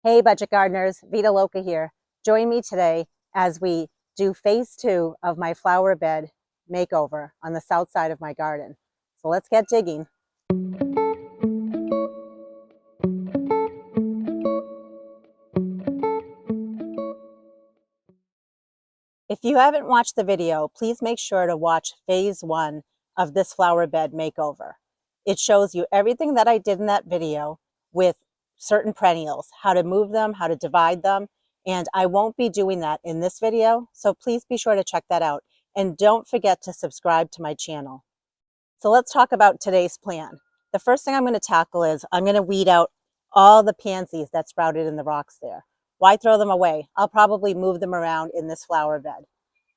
Hey budget gardeners, Vita Loca here. Join me today as we do phase 2 of my flower bed makeover on the south side of my garden. So let's get digging. If you haven't watched the video, please make sure to watch phase 1 of this flower bed makeover. It shows you everything that I did in that video with certain perennials, how to move them, how to divide them, and I won't be doing that in this video, so please be sure to check that out. And don't forget to subscribe to my channel. So let's talk about today's plan. The first thing I'm going to tackle is I'm going to weed out all the pansies that sprouted in the rocks there. Why throw them away? I'll probably move them around in this flower bed.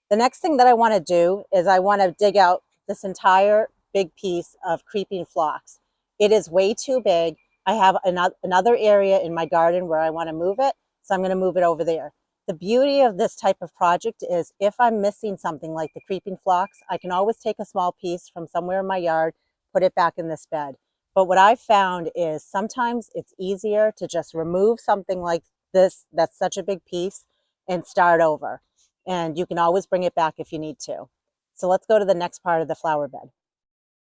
The next thing that I want to do is I want to dig out this entire big piece of creeping phlox. It is way too big. I have another area in my garden where I want to move it, so I'm going to move it over there. The beauty of this type of project is if I'm missing something like the creeping phlox, I can always take a small piece from somewhere in my yard, put it back in this bed. But what I've found is sometimes it's easier to just remove something like this that's such a big piece and start over. And you can always bring it back if you need to. So let's go to the next part of the flower bed.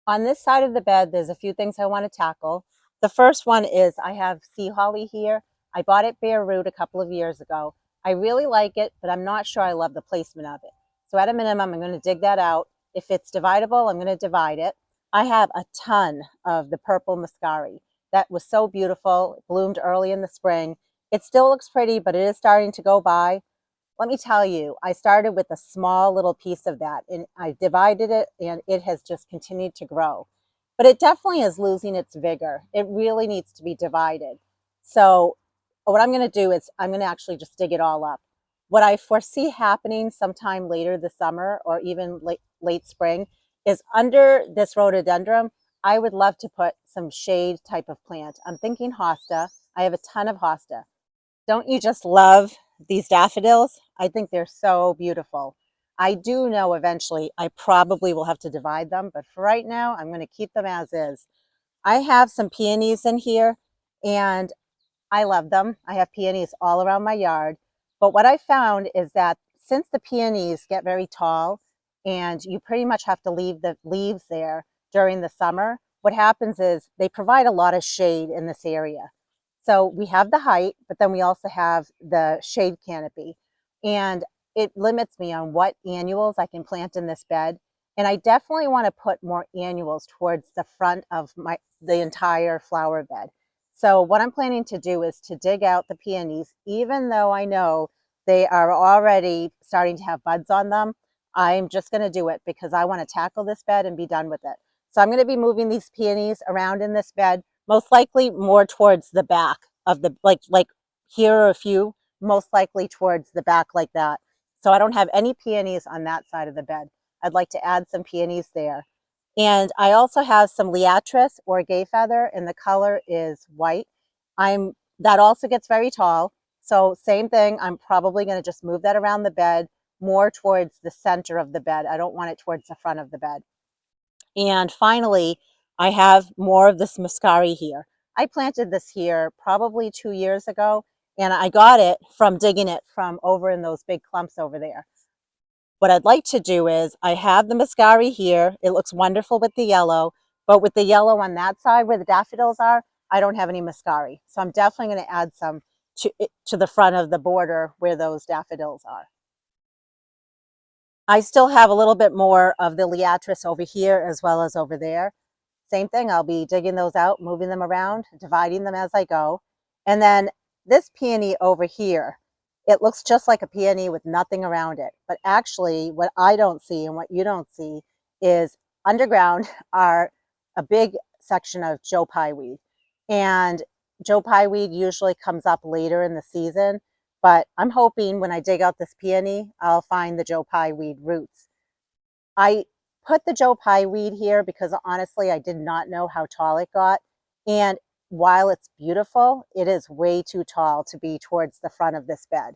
On this side of the bed, there's a few things I want to tackle. The first one is I have sea holly here. I bought it bare root a couple of years ago. I really like it, but I'm not sure I love the placement of it. So at a minimum, I'm going to dig that out. If it's dividable, I'm going to divide it. I have a ton of the purple muscari. That was so beautiful. It bloomed early in the spring. It still looks pretty, but it is starting to go by. Let me tell you, I started with a small little piece of that and I divided it and it has just continued to grow. But it definitely is losing its vigor. It really needs to be divided. So what I'm going to do is I'm going to actually just dig it all up. What I foresee happening sometime later this summer or even late spring is under this rhododendron, I would love to put some shade type of plant. I'm thinking hosta. I have a ton of hosta. Don't you just love these daffodils? I think they're so beautiful. I do know eventually I probably will have to divide them, but for right now, I'm going to keep them as is. I have some peonies in here and I love them. I have peonies all around my yard. But what I found is that since the peonies get very tall and you pretty much have to leave the leaves there during the summer, what happens is they provide a lot of shade in this area. So we have the height, but then we also have the shade canopy. And it limits me on what annuals I can plant in this bed. And I definitely want to put more annuals towards the front of the entire flower bed. So what I'm planning to do is to dig out the peonies, even though I know they are already starting to have buds on them. I'm just going to do it because I want to tackle this bed and be done with it. So I'm going to be moving these peonies around in this bed, most likely more towards the back of the, like here are a few, most likely towards the back like that. So I don't have any peonies on that side of the bed. I'd like to add some peonies there. And I also have some liatris or gay feather, and the color is white. That also gets very tall. So same thing, I'm probably going to just move that around the bed more towards the center of the bed. I don't want it towards the front of the bed. And finally, I have more of this muscari here. I planted this here probably 2 years ago, and I got it from digging it from over in those big clumps over there. What I'd like to do is I have the muscari here. It looks wonderful with the yellow, but with the yellow on that side where the daffodils are, I don't have any muscari. So I'm definitely going to add some to the front of the border where those daffodils are. I still have a little bit more of the liatris over here as well as over there. Same thing, I'll be digging those out, moving them around, dividing them as I go. And then this peony over here, it looks just like a peony with nothing around it. But actually, what I don't see and what you don't see is underground are a big section of Joe Pye weed. And Joe Pye weed usually comes up later in the season, but I'm hoping when I dig out this peony, I'll find the Joe Pye weed roots. I put the Joe Pye weed here because honestly, I did not know how tall it got. And while it's beautiful, it is way too tall to be towards the front of this bed.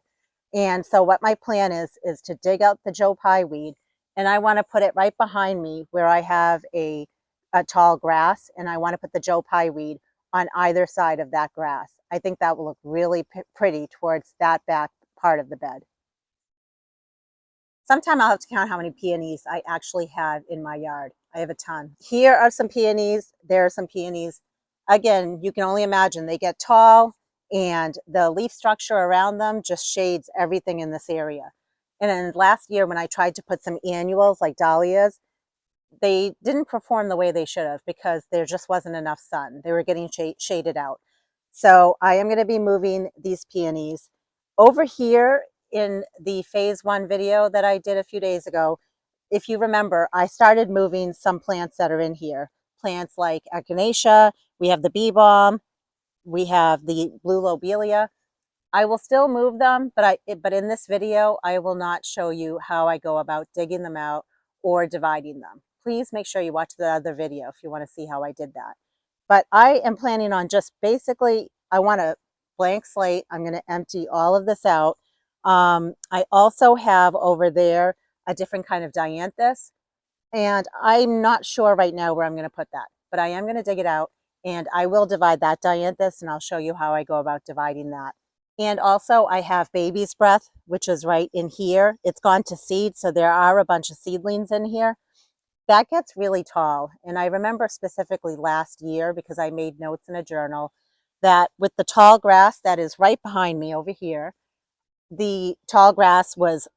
And so what my plan is to dig out the Joe Pye weed, and I want to put it right behind me where I have a tall grass, and I want to put the Joe Pye weed on either side of that grass. I think that will look really pretty towards that back part of the bed. Sometime I'll have to count how many peonies I actually have in my yard. I have a ton. Here are some peonies. There are some peonies. Again, you can only imagine they get tall and the leaf structure around them just shades everything in this area. And then last year when I tried to put some annuals like dahlias, they didn't perform the way they should have because there just wasn't enough sun. They were getting shaded out. So I am going to be moving these peonies over here in the phase one video that I did a few days ago. If you remember, I started moving some plants that are in here. Plants like echinacea, we have the bee balm, we have the blue lobelia. I will still move them, but in this video, I will not show you how I go about digging them out or dividing them. Please make sure you watch the other video if you want to see how I did that. But I am planning on just basically, I want a blank slate. I'm going to empty all of this out. I also have over there a different kind of dianthus, and I'm not sure right now where I'm going to put that, but I am going to dig it out and I will divide that dianthus and I'll show you how I go about dividing that. And also I have baby's breath, which is right in here. It's gone to seed, so there are a bunch of seedlings in here. That gets really tall. And I remember specifically last year, because I made notes in a journal, that with the tall grass that is right behind me over here, the tall grass was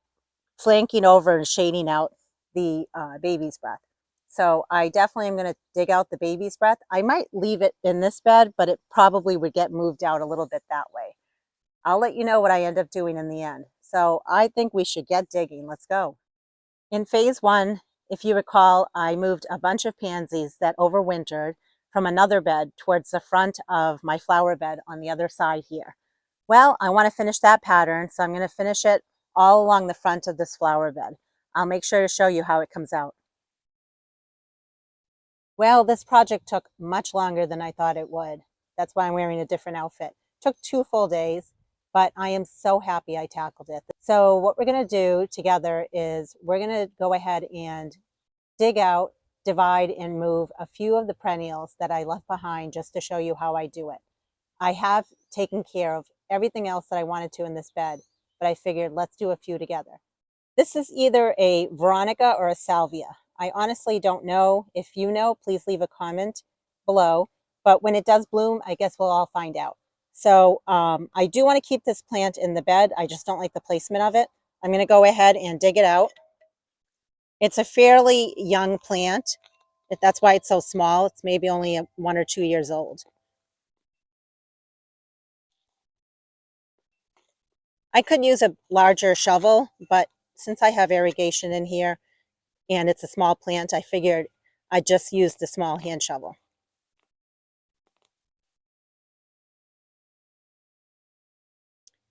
flanking over and shading out the baby's breath. So I definitely am going to dig out the baby's breath. I might leave it in this bed, but it probably would get moved out a little bit that way. I'll let you know what I end up doing in the end. So I think we should get digging. Let's go. In phase one, if you recall, I moved a bunch of pansies that overwintered from another bed towards the front of my flower bed on the other side here. Well, I want to finish that pattern, so I'm going to finish it all along the front of this flower bed. I'll make sure to show you how it comes out. Well, this project took much longer than I thought it would. That's why I'm wearing a different outfit. It took 2 full days, but I am so happy I tackled it. So what we're going to do together is we're going to go ahead and dig out, divide, and move a few of the perennials that I left behind just to show you how I do it. I have taken care of everything else that I wanted to in this bed, but I figured let's do a few together. This is either a Veronica or a Salvia. I honestly don't know. If you know, please leave a comment below. But when it does bloom, I guess we'll all find out. So I do want to keep this plant in the bed. I just don't like the placement of it. I'm going to go ahead and dig it out. It's a fairly young plant. That's why it's so small. It's maybe only 1 or 2 years old. I could use a larger shovel, but since I have irrigation in here and it's a small plant, I figured I'd just use the small hand shovel.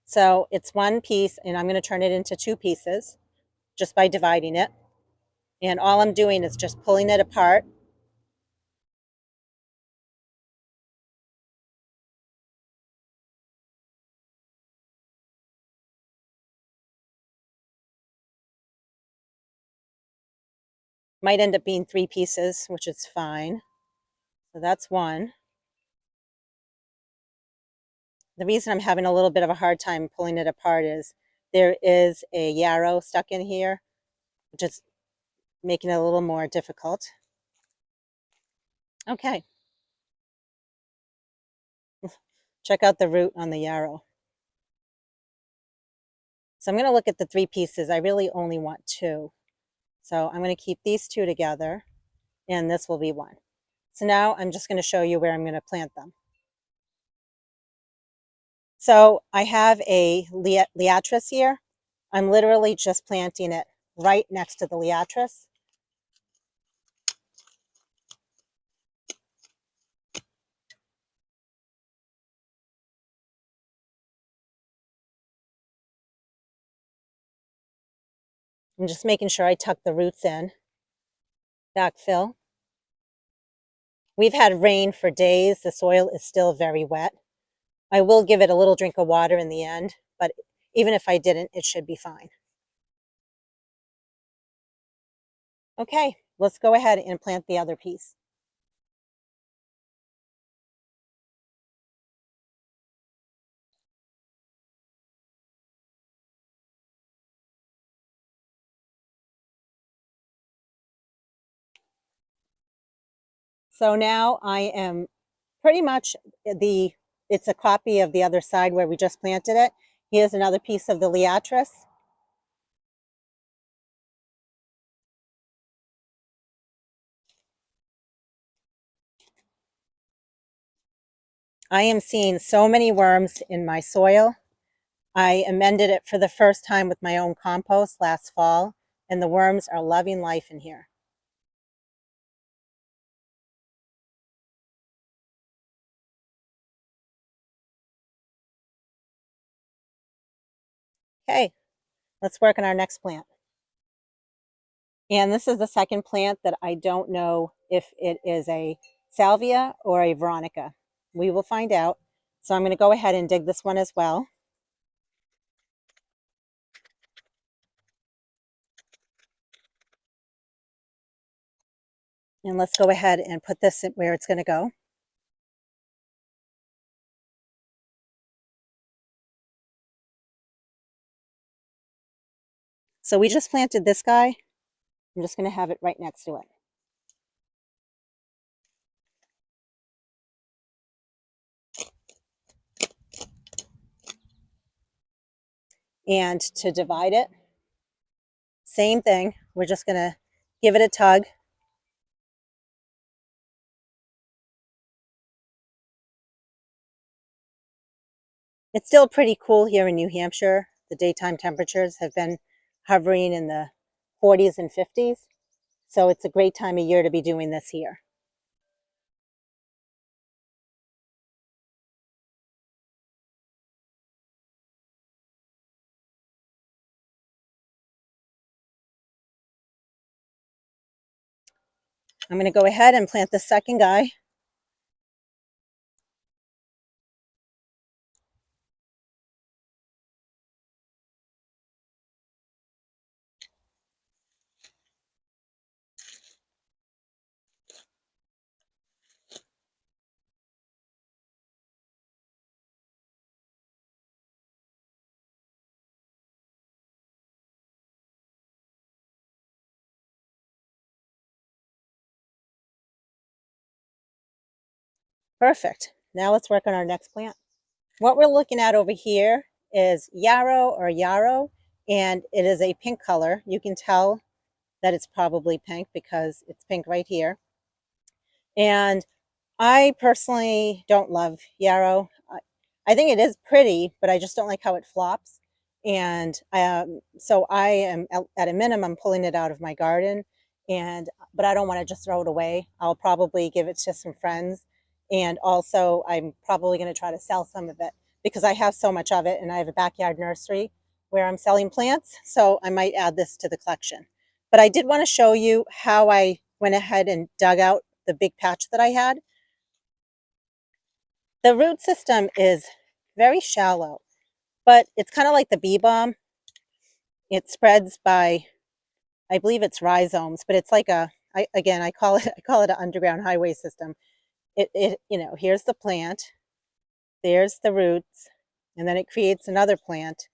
So it's one piece, and I'm going to turn it into 2 pieces just by dividing it. And all I'm doing is just pulling it apart. Might end up being 3 pieces, which is fine. So that's one. The reason I'm having a little bit of a hard time pulling it apart is there is a yarrow stuck in here, which is making it a little more difficult. Okay. Check out the root on the yarrow. So I'm going to look at the 3 pieces. I really only want 2. So I'm going to keep these 2 together, and this will be 1. So now I'm just going to show you where I'm going to plant them. So I have a liatris here. I'm literally just planting it right next to the liatris. I'm just making sure I tuck the roots in. Backfill. We've had rain for days. The soil is still very wet. I will give it a little drink of water in the end, but even if I didn't, it should be fine. Okay, let's go ahead and plant the other piece. So now I am pretty much it's a copy of the other side where we just planted it. Here's another piece of the liatris. I am seeing so many worms in my soil. I amended it for the first time with my own compost last fall, and the worms are loving life in here. Okay, let's work on our next plant. And this is the second plant that I don't know if it is a salvia or a veronica. We will find out. So I'm going to go ahead and dig this one as well. And let's go ahead and put this where it's going to go. So we just planted this guy. I'm just going to have it right next to it. And to divide it, same thing. We're just going to give it a tug. It's still pretty cool here in New Hampshire. The daytime temperatures have been hovering in the 40s and 50s. So it's a great time of year to be doing this here. I'm going to go ahead and plant the second guy. Perfect. Now let's work on our next plant. What we're looking at over here is yarrow, and it is a pink color. You can tell that it's probably pink because it's pink right here. And I personally don't love yarrow. I think it is pretty, but I just don't like how it flops. And so I am at a minimum pulling it out of my garden, but I don't want to just throw it away. I'll probably give it to some friends, and also I'm probably going to try to sell some of it because I have so much of it, and I have a backyard nursery where I'm selling plants. So I might add this to the collection. But I did want to show you how I went ahead and dug out the big patch that I had. The root system is very shallow, but it's kind of like the bee balm. It spreads by, I believe it's rhizomes, but it's like again, I call it an underground highway system. Here's the plant, there's the roots, and then it creates another plant,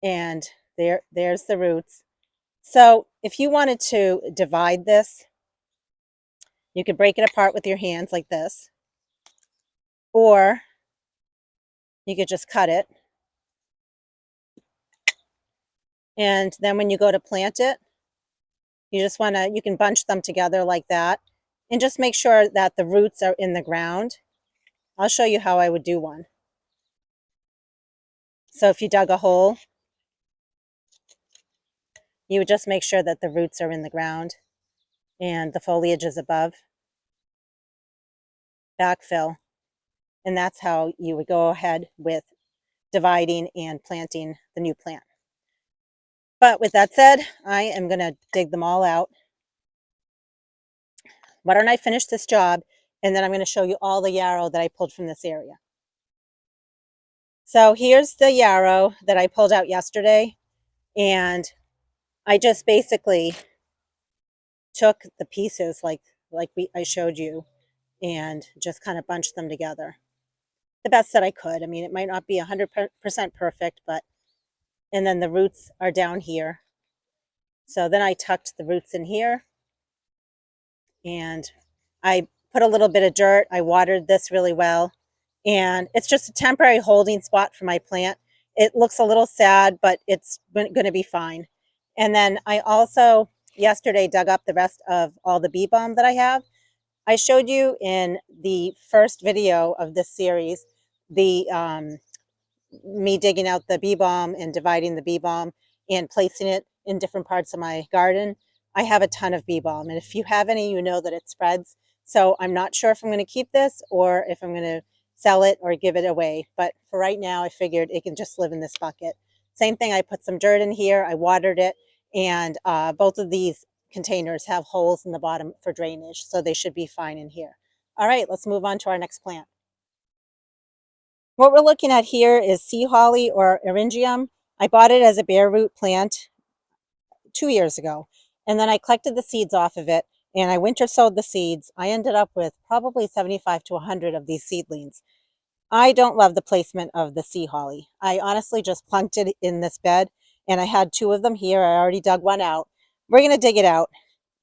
and there's the roots. So if you wanted to divide this, you could break it apart with your hands like this, or you could just cut it. And then when you go to plant it, you can bunch them together like that and just make sure that the roots are in the ground. I'll show you how I would do one. So if you dug a hole, you would just make sure that the roots are in the ground and the foliage is above. Backfill. And that's how you would go ahead with dividing and planting the new plant. But with that said, I am going to dig them all out. Why don't I finish this job, and then I'm going to show you all the yarrow that I pulled from this area. So here's the yarrow that I pulled out yesterday, and I just basically took the pieces I showed you and just kind of bunched them together the best that I could. I mean, it might not be 100% perfect, and then the roots are down here. So then I tucked the roots in here, and I put a little bit of dirt. I watered this really well. And it's just a temporary holding spot for my plant. It looks a little sad, but it's going to be fine. And then I also yesterday dug up the rest of all the bee balm that I have. I showed you in the first video of this series the me digging out the bee balm and dividing the bee balm and placing it in different parts of my garden. I have a ton of bee balm, and if you have any, you know that it spreads. So I'm not sure if I'm going to keep this or if I'm going to sell it or give it away. But for right now, I figured it can just live in this bucket. Same thing, I put some dirt in here, I watered it, and both of these containers have holes in the bottom for drainage, so they should be fine in here. All right, let's move on to our next plant. What we're looking at here is sea holly or eryngium. I bought it as a bare root plant 2 years ago, and then I collected the seeds off of it and I winter sowed the seeds. I ended up with probably 75 to 100 of these seedlings. I don't love the placement of the sea holly. I honestly just plunked it in this bed, and I had two of them here. I already dug one out. We're going to dig it out.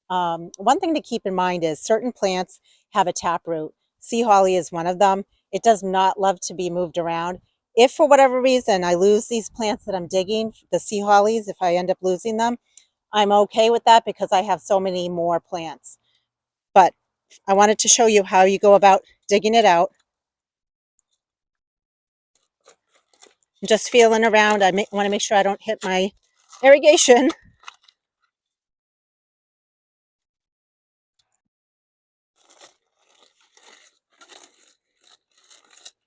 One thing to keep in mind is certain plants have a taproot. Sea holly is one of them. It does not love to be moved around. If for whatever reason I lose these plants that I'm digging, the sea hollies, if I end up losing them, I'm okay with that because I have so many more plants. But I wanted to show you how you go about digging it out. Just feeling around. I want to make sure I don't hit my irrigation.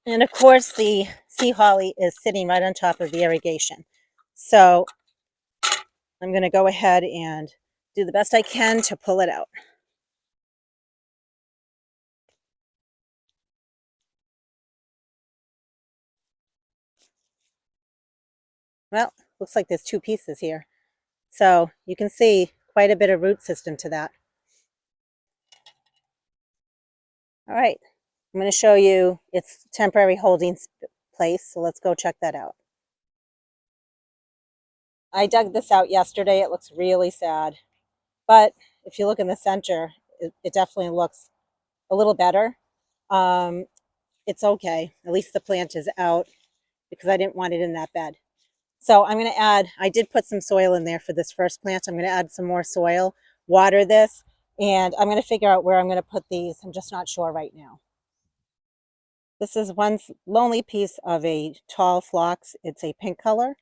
And of course, the sea holly is sitting right on top of the irrigation. So I'm going to go ahead and do the best I can to pull it out. Well, looks like there's two pieces here. So you can see quite a bit of root system to that. All right, I'm going to show you its temporary holding place. So let's go check that out. I dug this out yesterday. It looks really sad. But if you look in the center, it definitely looks a little better. Um, it's okay. At least the plant is out because I didn't want it in that bed. So I'm going to add, I did put some soil in there for this first plant. I'm going to add some more soil, water this, and I'm going to figure out where I'm going to put these. I'm just not sure right now. This is one lonely piece of a tall phlox. It's a pink color.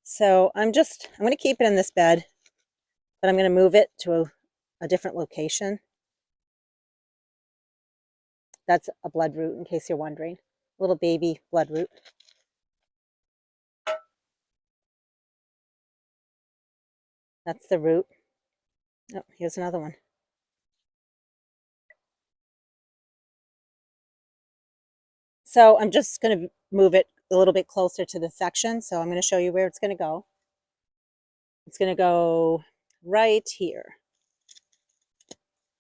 So I'm going to keep it in this bed, but I'm going to move it to a different location. That's a bloodroot, in case you're wondering. Little baby bloodroot. That's the root. Oh, here's another one. So I'm just going to move it a little bit closer to the section. So I'm going to show you where it's going to go. It's going to go right here.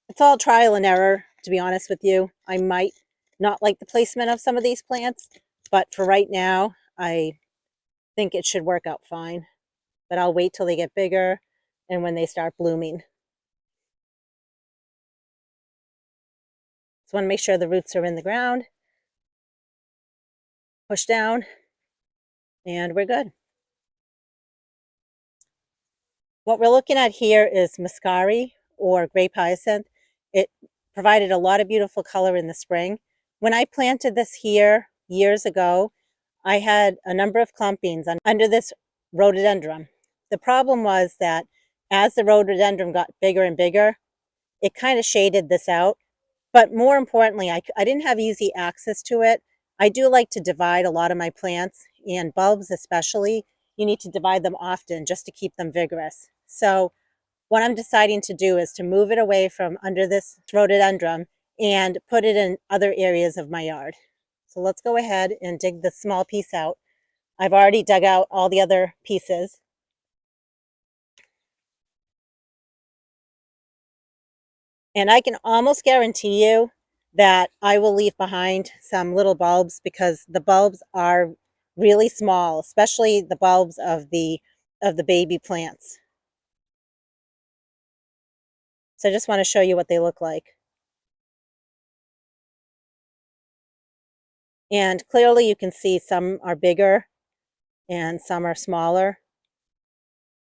It's all trial and error, to be honest with you. I might not like the placement of some of these plants, but for right now, I think it should work out fine. But I'll wait till they get bigger and when they start blooming. So I want to make sure the roots are in the ground. Push down, and we're good. What we're looking at here is muscari or grape hyacinth. It provided a lot of beautiful color in the spring. When I planted this here years ago, I had a number of clumpings under this rhododendron. The problem was that as the rhododendron got bigger and bigger, it kind of shaded this out. But more importantly, I didn't have easy access to it. I do like to divide a lot of my plants, and bulbs especially. You need to divide them often just to keep them vigorous. So what I'm deciding to do is to move it away from under this rhododendron and put it in other areas of my yard. So let's go ahead and dig this small piece out. I've already dug out all the other pieces. And I can almost guarantee you that I will leave behind some little bulbs because the bulbs are really small, especially the bulbs of the baby plants. So I just want to show you what they look like. And clearly you can see some are bigger and some are smaller.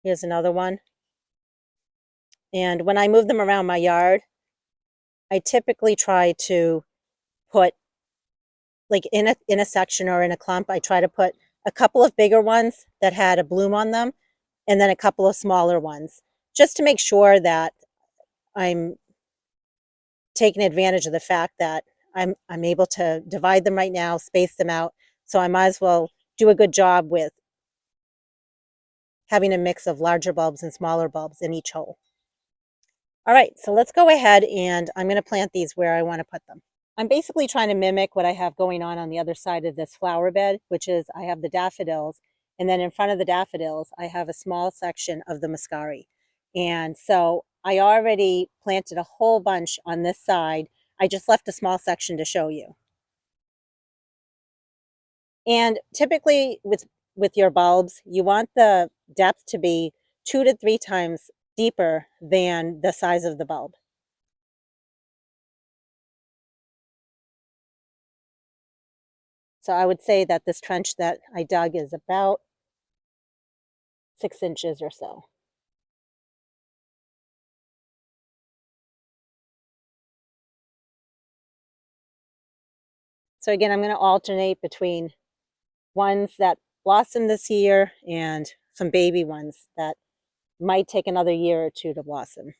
Here's another one. And when I move them around my yard, I typically try to put, like in a section or in a clump, I try to put a couple of bigger ones that had a bloom on them and then a couple of smaller ones, just to make sure that I'm taking advantage of the fact that I'm able to divide them right now, space them out. So I might as well do a good job with having a mix of larger bulbs and smaller bulbs in each hole. All right, so let's go ahead and I'm going to plant these where I want to put them. I'm basically trying to mimic what I have going on the other side of this flower bed, which is I have the daffodils, and then in front of the daffodils, I have a small section of the muscari. And so I already planted a whole bunch on this side. I just left a small section to show you. And typically with your bulbs, you want the depth to be 2 to 3 times deeper than the size of the bulb. So I would say that this trench that I dug is about 6 inches or so. So again, I'm going to alternate between ones that blossom this year and some baby ones that might take another year or two to blossom.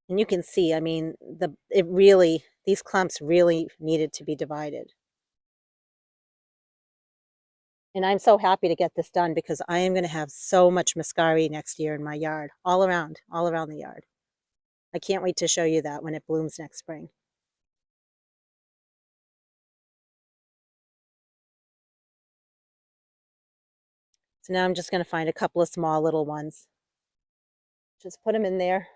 And you can see, I mean, these clumps really needed to be divided. And I'm so happy to get this done because I am going to have so much muscari next year in my yard, all around the yard. I can't wait to show you that when it blooms next spring. So now I'm just going to find a couple of small little ones. Just put them in there.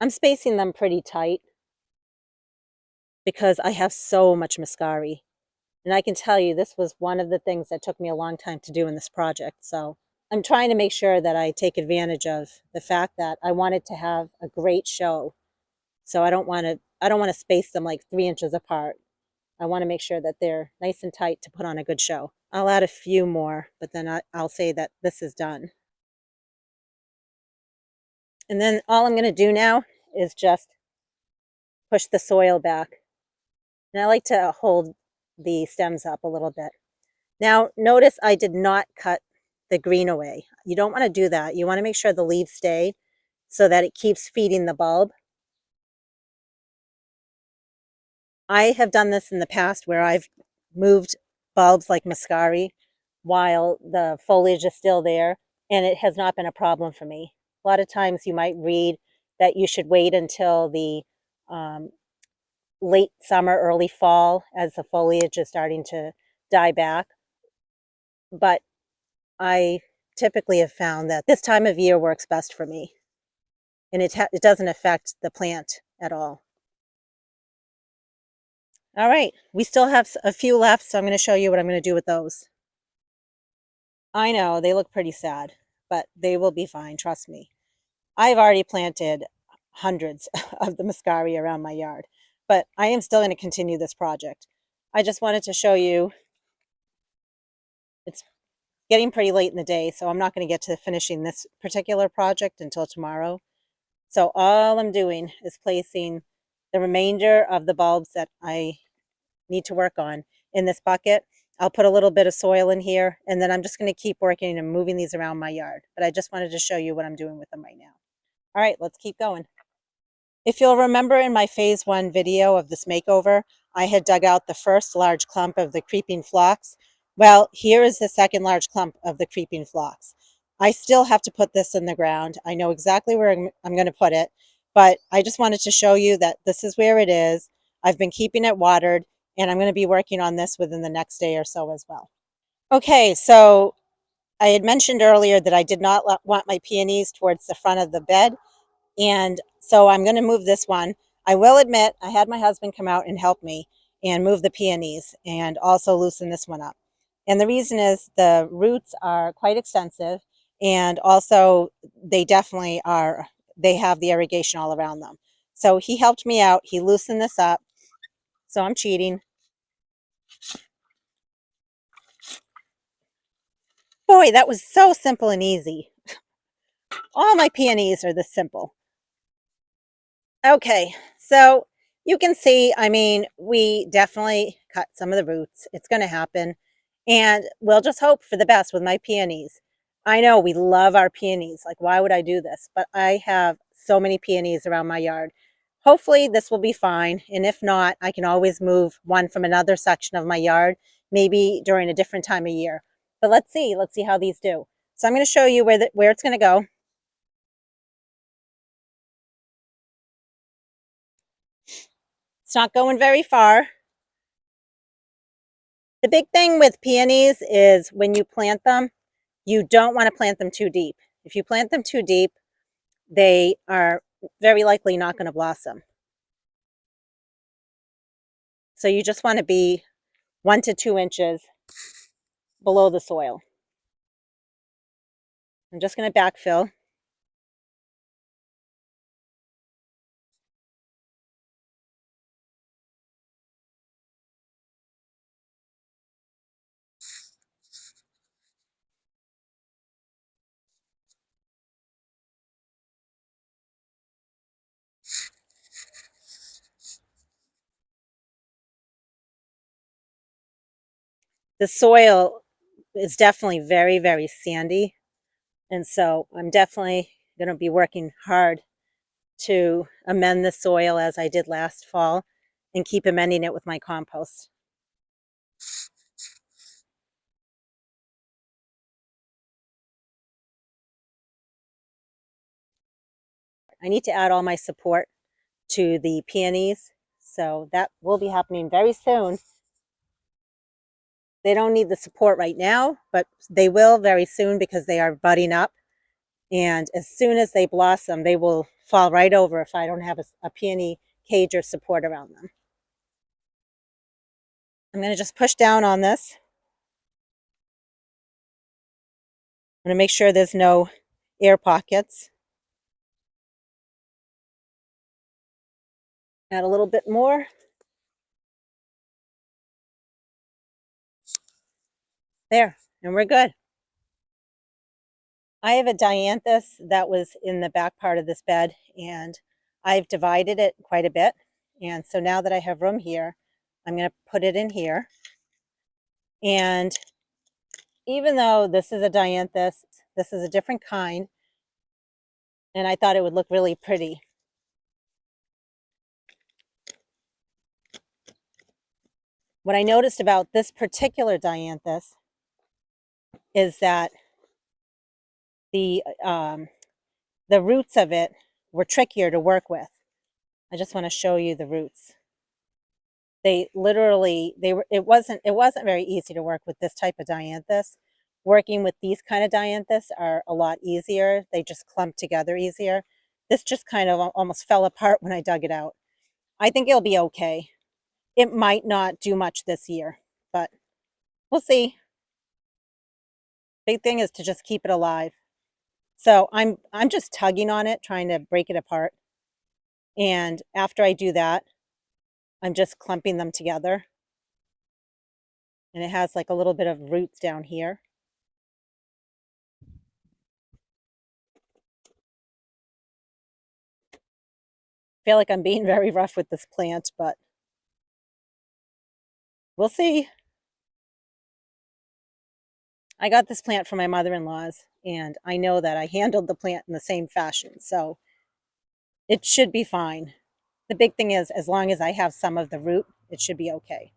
I'm spacing them pretty tight because I have so much muscari. And I can tell you, this was one of the things that took me a long time to do in this project. So I'm trying to make sure that I take advantage of the fact that I wanted to have a great show. So I don't want to space them like 3 inches apart. I want to make sure that they're nice and tight to put on a good show. I'll add a few more, but then I'll say that this is done. And then all I'm going to do now is just push the soil back. And I like to hold the stems up a little bit. Now, notice I did not cut the green away. You don't want to do that. You want to make sure the leaves stay so that it keeps feeding the bulb. I have done this in the past where I've moved bulbs like muscari while the foliage is still there, and it has not been a problem for me. A lot of times you might read that you should wait until the um, late summer, early fall, as the foliage is starting to die back. But I typically have found that this time of year works best for me, and it doesn't affect the plant at all. All right, we still have a few left, so I'm going to show you what I'm going to do with those. I know they look pretty sad, but they will be fine, trust me. I've already planted hundreds of the muscari around my yard, but I am still going to continue this project. I just wanted to show you, it's getting pretty late in the day, so I'm not going to get to finishing this particular project until tomorrow. So all I'm doing is placing the remainder of the bulbs that I need to work on in this bucket. I'll put a little bit of soil in here, and then I'm just going to keep working and moving these around my yard. But I just wanted to show you what I'm doing with them right now. All right, let's keep going. If you'll remember in my phase 1 video of this makeover, I had dug out the first large clump of the creeping phlox. Well, here is the second large clump of the creeping phlox. I still have to put this in the ground. I know exactly where I'm going to put it, but I just wanted to show you that this is where it is. I've been keeping it watered, and I'm going to be working on this within the next day or so as well. Okay, so I had mentioned earlier that I did not want my peonies towards the front of the bed. And so I'm going to move this one. I will admit I had my husband come out and help me and move the peonies and also loosen this one up. And the reason is the roots are quite extensive And also they definitely are, they have the irrigation all around them. So he helped me out. He loosened this up. So I'm cheating. Boy, that was so simple and easy. All my peonies are this simple. Okay, so you can see, I mean, we definitely cut some of the roots. It's going to happen. And we'll just hope for the best with my peonies. I know we love our peonies. Like, why would I do this? But I have so many peonies around my yard. Hopefully, this will be fine. And if not, I can always move one from another section of my yard, maybe during a different time of year. But let's see. Let's see how these do. So I'm going to show you where it's going to go. It's not going very far. The big thing with peonies is when you plant them, you don't want to plant them too deep. If you plant them too deep, they are very likely not going to blossom. So you just want to be 1 to 2 inches below the soil. I'm just going to backfill. The soil is definitely very, very sandy. And so I'm definitely going to be working hard to amend the soil as I did last fall and keep amending it with my compost. I need to add all my support to the peonies, so that will be happening very soon. They don't need the support right now, but they will very soon because they are budding up. And as soon as they blossom, they will fall right over if I don't have a peony cage or support around them. I'm going to just push down on this. I'm going to make sure there's no air pockets. Add a little bit more. There, and we're good. I have a dianthus that was in the back part of this bed, and I've divided it quite a bit. And so now that I have room here, I'm going to put it in here. And even though this is a dianthus, this is a different kind, and I thought it would look really pretty. What I noticed about this particular dianthus is that the roots of it were trickier to work with. I just want to show you the roots. They literally, it wasn't very easy to work with this type of dianthus. Working with these kind of dianthus are a lot easier. They just clump together easier. This just kind of almost fell apart when I dug it out. I think it'll be okay. It might not do much this year, but we'll see. Big thing is to just keep it alive. So I'm just tugging on it, trying to break it apart. And after I do that, I'm just clumping them together. And it has like a little bit of roots down here. I feel like I'm being very rough with this plant, but we'll see. I got this plant from my mother-in-law's, and I know that I handled the plant in the same fashion, so it should be fine. The big thing is, as long as I have some of the root, it should be okay.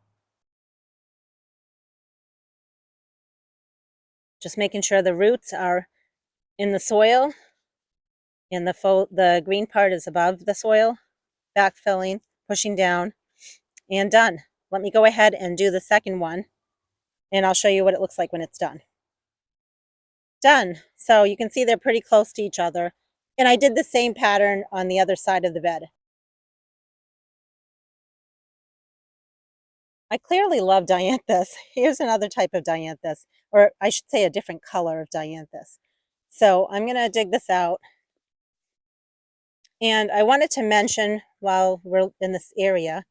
Just making sure the roots are in the soil and the green part is above the soil, backfilling, pushing down, and done. Let me go ahead and do the second one, and I'll show you what it looks like when it's done. Done. So you can see they're pretty close to each other. And I did the same pattern on the other side of the bed. I clearly love dianthus. Here's another type of dianthus, or I should say a different color of dianthus. So I'm going to dig this out. And I wanted to mention while we're in this area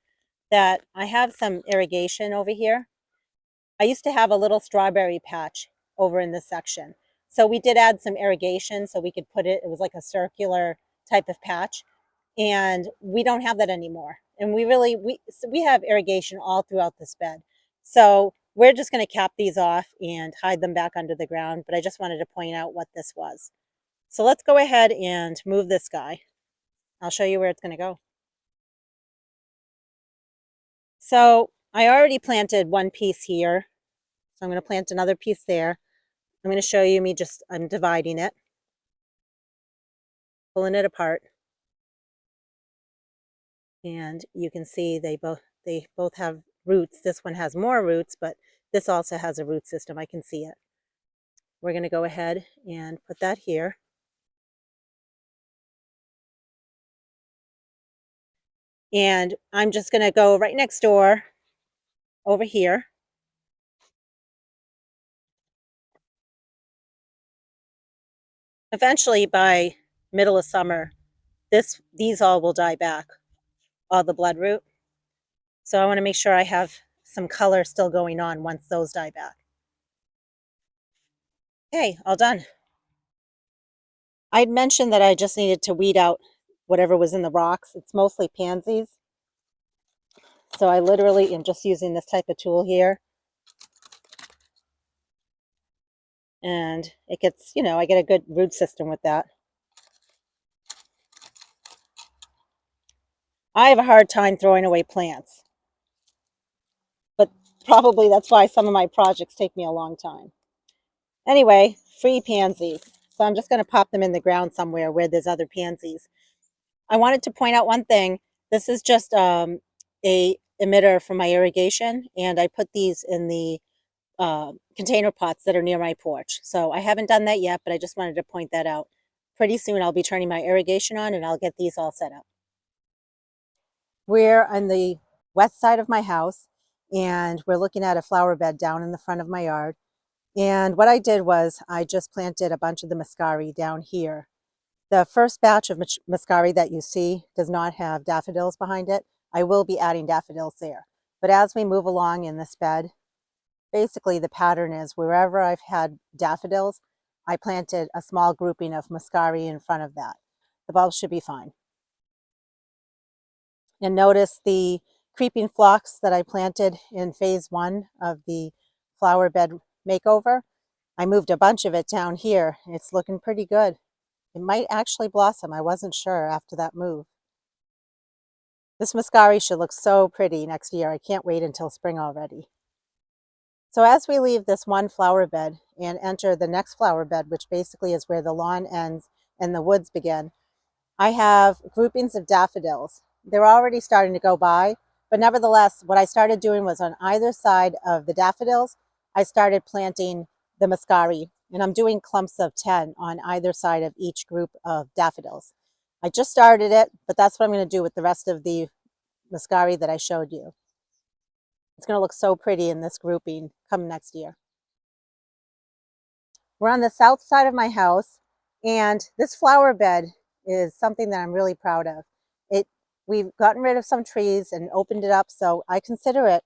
that I have some irrigation over here. I used to have a little strawberry patch over in this section. So we did add some irrigation so we could put it, it was like a circular type of patch. And we don't have that anymore. And we have irrigation all throughout this bed. So we're just going to cap these off and hide them back under the ground. But I just wanted to point out what this was. So let's go ahead and move this guy. I'll show you where it's going to go. So I already planted one piece here. So I'm going to plant another piece there. I'm going to show you I'm dividing it, pulling it apart. And you can see they both have roots. This one has more roots, but this also has a root system. I can see it. We're going to go ahead and put that here. And I'm just going to go right next door over here. Eventually, by middle of summer, these all will die back, all the bloodroot. So I want to make sure I have some color still going on once those die back. Okay, all done. I'd mentioned that I just needed to weed out whatever was in the rocks. It's mostly pansies. So I literally am just using this type of tool here. And it gets, I get a good root system with that. I have a hard time throwing away plants. But probably that's why some of my projects take me a long time. Anyway, free pansies. So I'm just going to pop them in the ground somewhere where there's other pansies. I wanted to point out one thing. This is just a emitter for my irrigation, and I put these in the container pots that are near my porch. So I haven't done that yet, but I just wanted to point that out. Pretty soon I'll be turning my irrigation on and I'll get these all set up. We're on the west side of my house, and we're looking at a flower bed down in the front of my yard. And what I did was I just planted a bunch of the muscari down here. The first batch of muscari that you see does not have daffodils behind it. I will be adding daffodils there. But as we move along in this bed, basically the pattern is wherever I've had daffodils, I planted a small grouping of muscari in front of that. The bulbs should be fine. And notice the creeping phlox that I planted in phase 1 of the flower bed makeover. I moved a bunch of it down here. It's looking pretty good. It might actually blossom. I wasn't sure after that move. This muscari should look so pretty next year. I can't wait until spring already. So as we leave this one flower bed and enter the next flower bed, which basically is where the lawn ends and the woods begin, I have groupings of daffodils. They're already starting to go by, but nevertheless, what I started doing was on either side of the daffodils, I started planting the muscari, and I'm doing clumps of 10 on either side of each group of daffodils. I just started it, but that's what I'm going to do with the rest of the muscari that I showed you. It's going to look so pretty in this grouping come next year. We're on the south side of my house, and this flower bed is something that I'm really proud of. We've gotten rid of some trees and opened it up, so I consider it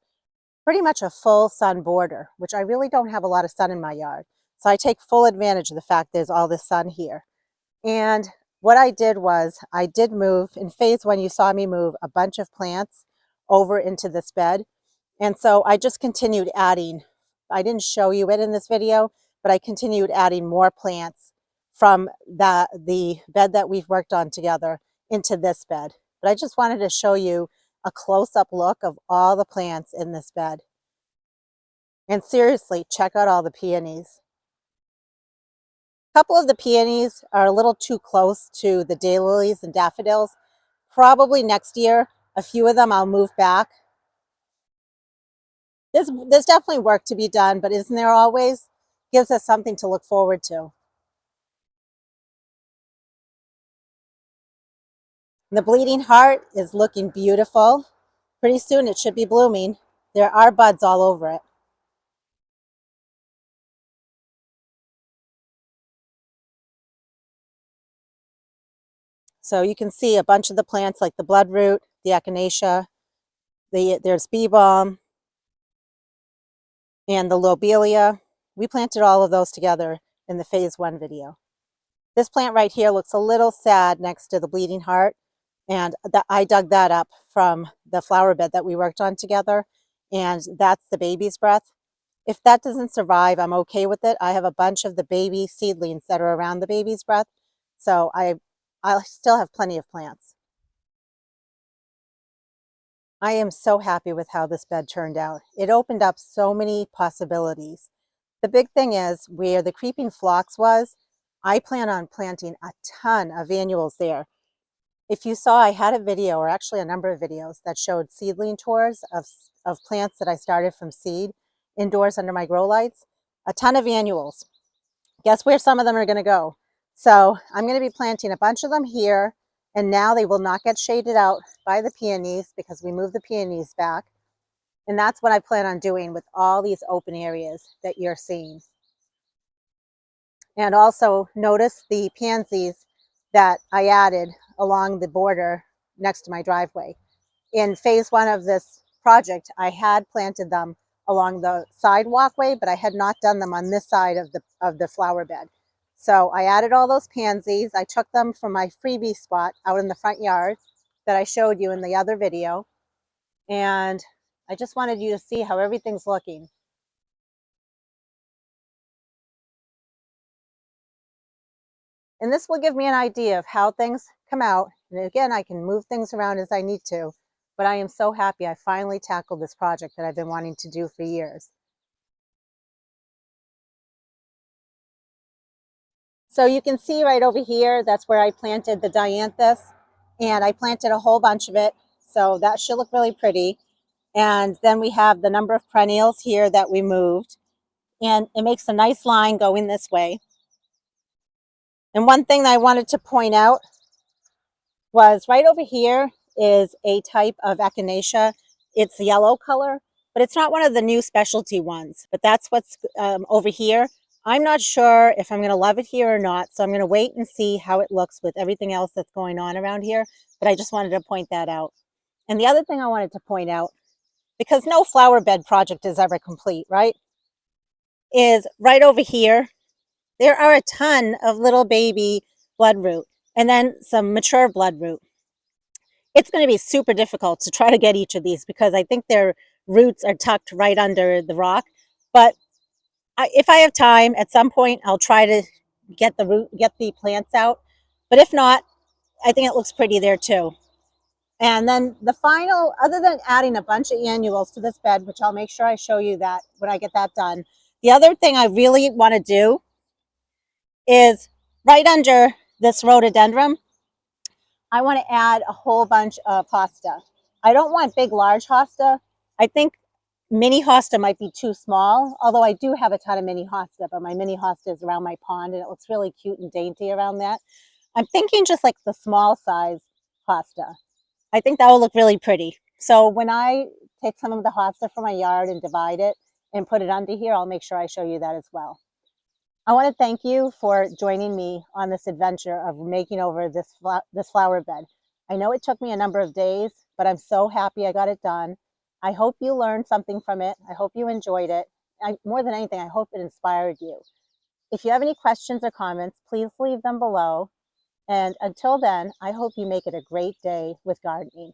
pretty much a full sun border, which I really don't have a lot of sun in my yard. So I take full advantage of the fact there's all this sun here. And what I did was I did move, in phase 1 you saw me move a bunch of plants over into this bed. And so I just continued adding. I didn't show you it in this video, but I continued adding more plants from the bed that we've worked on together into this bed. But I just wanted to show you a close-up look of all the plants in this bed. And seriously, check out all the peonies. A couple of the peonies are a little too close to the daylilies and daffodils. Probably next year, a few of them I'll move back. There's definitely work to be done, but isn't there always? Gives us something to look forward to. The bleeding heart is looking beautiful. Pretty soon it should be blooming. There are buds all over it. So you can see a bunch of the plants like the bloodroot, the echinacea, there's bee balm, and the lobelia. We planted all of those together in the phase 1 video. This plant right here looks a little sad next to the bleeding heart, and I dug that up from the flower bed that we worked on together, and that's the baby's breath. If that doesn't survive, I'm okay with it. I have a bunch of the baby seedlings that are around the baby's breath, so I still have plenty of plants. I am so happy with how this bed turned out. It opened up so many possibilities. The big thing is where the creeping phlox was, I plan on planting a ton of annuals there. If you saw, I had a video, or actually a number of videos, that showed seedling tours of plants that I started from seed indoors under my grow lights. A ton of annuals. Guess where some of them are going to go? So I'm going to be planting a bunch of them here, and now they will not get shaded out by the peonies because we moved the peonies back. And that's what I plan on doing with all these open areas that you're seeing. And also notice the pansies that I added along the border next to my driveway. In phase 1 of this project, I had planted them along the side walkway, but I had not done them on this side of the flower bed. So I added all those pansies. I took them from my freebie spot out in the front yard that I showed you in the other video. And I just wanted you to see how everything's looking. And this will give me an idea of how things come out. And again, I can move things around as I need to, but I am so happy I finally tackled this project that I've been wanting to do for years. So you can see right over here, that's where I planted the dianthus, and I planted a whole bunch of it. So that should look really pretty. And then we have the number of perennials here that we moved, and it makes a nice line going this way. And one thing that I wanted to point out was right over here is a type of echinacea. It's yellow color, but it's not one of the new specialty ones, but that's what's over here. I'm not sure if I'm going to love it here or not, so I'm going to wait and see how it looks with everything else that's going on around here, but I just wanted to point that out. And the other thing I wanted to point out, because no flower bed project is ever complete, right, is right over here, there are a ton of little baby bloodroot and then some mature bloodroot. It's going to be super difficult to try to get each of these because I think their roots are tucked right under the rock. But if I have time, at some point, I'll try to get the plants out. But if not, I think it looks pretty there too. And then the final, other than adding a bunch of annuals to this bed, which I'll make sure I show you that when I get that done, the other thing I really want to do is right under this rhododendron, I want to add a whole bunch of hosta. I don't want big, large hosta. I think mini hosta might be too small, although I do have a ton of mini hosta, but my mini hosta is around my pond and it looks really cute and dainty around that. I'm thinking just like the small size hosta. I think that will look really pretty. So when I take some of the hosta from my yard and divide it and put it under here, I'll make sure I show you that as well. I want to thank you for joining me on this adventure of making over this flower bed. I know it took me a number of days, but I'm so happy I got it done. I hope you learned something from it. I hope you enjoyed it. More than anything, I hope it inspired you. If you have any questions or comments, please leave them below. And until then, I hope you make it a great day with gardening.